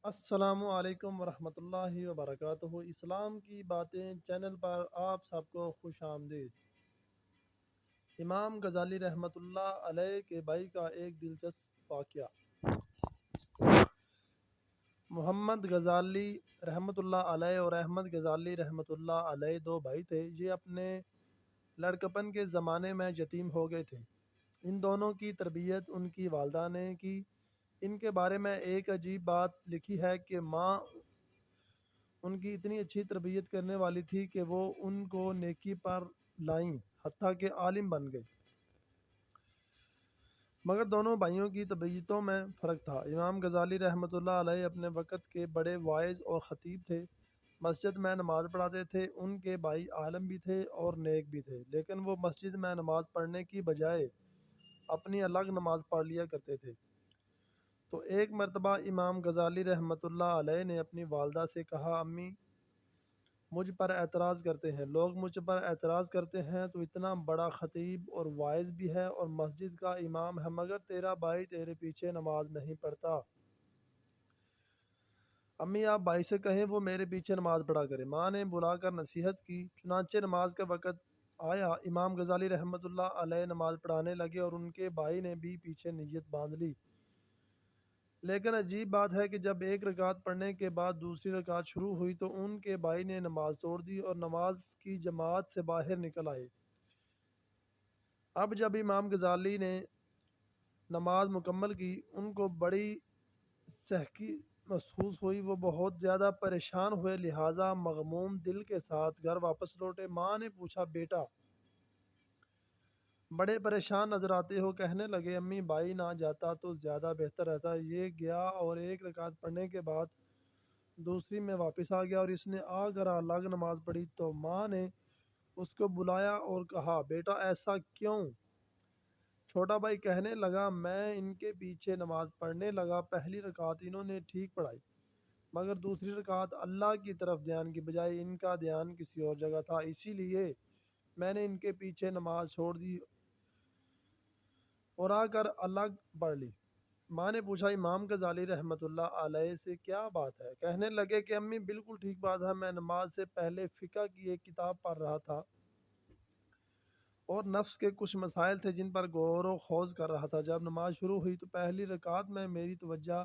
السلام علیکم ورحمۃ اللہ وبرکاتہ۔ اسلام کی باتیں چینل پر آپ سب کو خوش آمدید۔ امام غزالی رحمۃ اللہ علیہ کے بھائی کا ایک دلچسپ واقعہ۔ محمد غزالی رحمۃ اللہ علیہ اور احمد غزالی رحمۃ اللہ علیہ دو بھائی تھے۔ یہ اپنے لڑکپن کے زمانے میں یتیم ہو گئے تھے۔ ان دونوں کی تربیت ان کی والدہ نے کی۔ ان کے بارے میں ایک عجیب بات لکھی ہے کہ ماں ان کی اتنی اچھی تربیت کرنے والی تھی کہ وہ ان کو نیکی پر لائیں، حتیٰ کہ عالم بن گئے۔ مگر دونوں بھائیوں کی تربیتوں میں فرق تھا۔ امام غزالی رحمۃ اللہ علیہ اپنے وقت کے بڑے واعظ اور خطیب تھے، مسجد میں نماز پڑھاتے تھے۔ ان کے بھائی عالم بھی تھے اور نیک بھی تھے، لیکن وہ مسجد میں نماز پڑھنے کی بجائے اپنی الگ نماز پڑھ لیا کرتے تھے۔ تو ایک مرتبہ امام غزالی رحمۃ اللہ علیہ نے اپنی والدہ سے کہا، امی مجھ پر اعتراض کرتے ہیں، لوگ مجھ پر اعتراض کرتے ہیں تو اتنا بڑا خطیب اور واعظ بھی ہے اور مسجد کا امام ہے، مگر تیرا بھائی تیرے پیچھے نماز نہیں پڑھتا۔ امی آپ بھائی سے کہیں وہ میرے پیچھے نماز پڑھا کرے۔ ماں نے بلا کر نصیحت کی، چنانچہ نماز کا وقت آیا۔ امام غزالی رحمۃ اللہ علیہ نماز پڑھانے لگے اور ان کے بھائی نے بھی پیچھے نیت باندھ لی۔ لیکن عجیب بات ہے کہ جب ایک رکعت پڑھنے کے بعد دوسری رکعت شروع ہوئی تو ان کے بھائی نے نماز توڑ دی اور نماز کی جماعت سے باہر نکل آئے۔ اب جب امام غزالی نے نماز مکمل کی، ان کو بڑی سہکی محسوس ہوئی، وہ بہت زیادہ پریشان ہوئے، لہٰذا مغموم دل کے ساتھ گھر واپس لوٹے۔ ماں نے پوچھا، بیٹا بڑے پریشان نظر آتے ہو؟ کہنے لگے، امی بھائی نہ جاتا تو زیادہ بہتر رہتا، یہ گیا اور ایک رکعت پڑھنے کے بعد دوسری میں واپس آ گیا اور اس نے آ کر الگ نماز پڑھی۔ تو ماں نے اس کو بلایا اور کہا، بیٹا ایسا کیوں؟ چھوٹا بھائی کہنے لگا، میں ان کے پیچھے نماز پڑھنے لگا، پہلی رکعت انہوں نے ٹھیک پڑھائی، مگر دوسری رکعت اللہ کی طرف دھیان کی بجائے ان کا دھیان کسی اور جگہ تھا، اسی لیے میں نے ان کے پیچھے نماز چھوڑ دی اور آ کر الگ پڑھ لی۔ ماں نے پوچھا، امام غزالی رحمۃ اللہ علیہ سے کیا بات ہے؟ کہنے لگے کہ امی بالکل ٹھیک بات ہے، میں نماز سے پہلے فقہ کی ایک کتاب پڑھ رہا تھا اور نفس کے کچھ مسائل تھے جن پر غور و خوض کر رہا تھا۔ جب نماز شروع ہوئی تو پہلی رکعت میں میری توجہ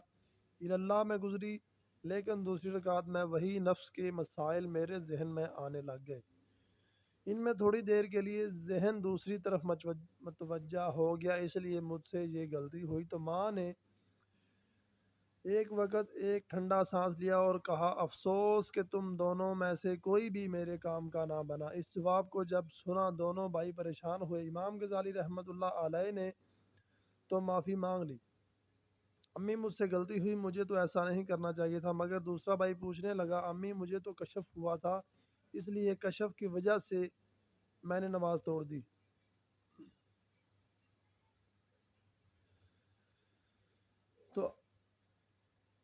اللہ میں گزری، لیکن دوسری رکعت میں وہی نفس کے مسائل میرے ذہن میں آنے لگ گئے۔ ان میں تھوڑی دیر کے لیے ذہن دوسری طرف متوجہ ہو گیا، اس لیے مجھ سے یہ غلطی ہوئی۔ تو ماں نے ایک وقت ایک ٹھنڈا سانس لیا اور کہا، افسوس کہ تم دونوں میں سے کوئی بھی میرے کام کا نہ بنا۔ اس جواب کو جب سنا دونوں بھائی پریشان ہوئے۔ امام غزالی رحمۃ اللہ علیہ نے تو معافی مانگ لی، امی مجھ سے غلطی ہوئی، مجھے تو ایسا نہیں کرنا چاہیے تھا۔ مگر دوسرا بھائی پوچھنے لگا، امی مجھے تو کشف ہوا تھا، اس لیے کشف کی وجہ سے میں نے نماز توڑ دی،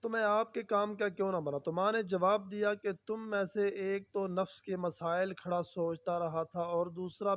تو میں آپ کے کام کا کیوں نہ بنا؟ تو ماں نے جواب دیا کہ تم میں سے ایک تو نفس کے مسائل کھڑا سوچتا رہا تھا اور دوسرا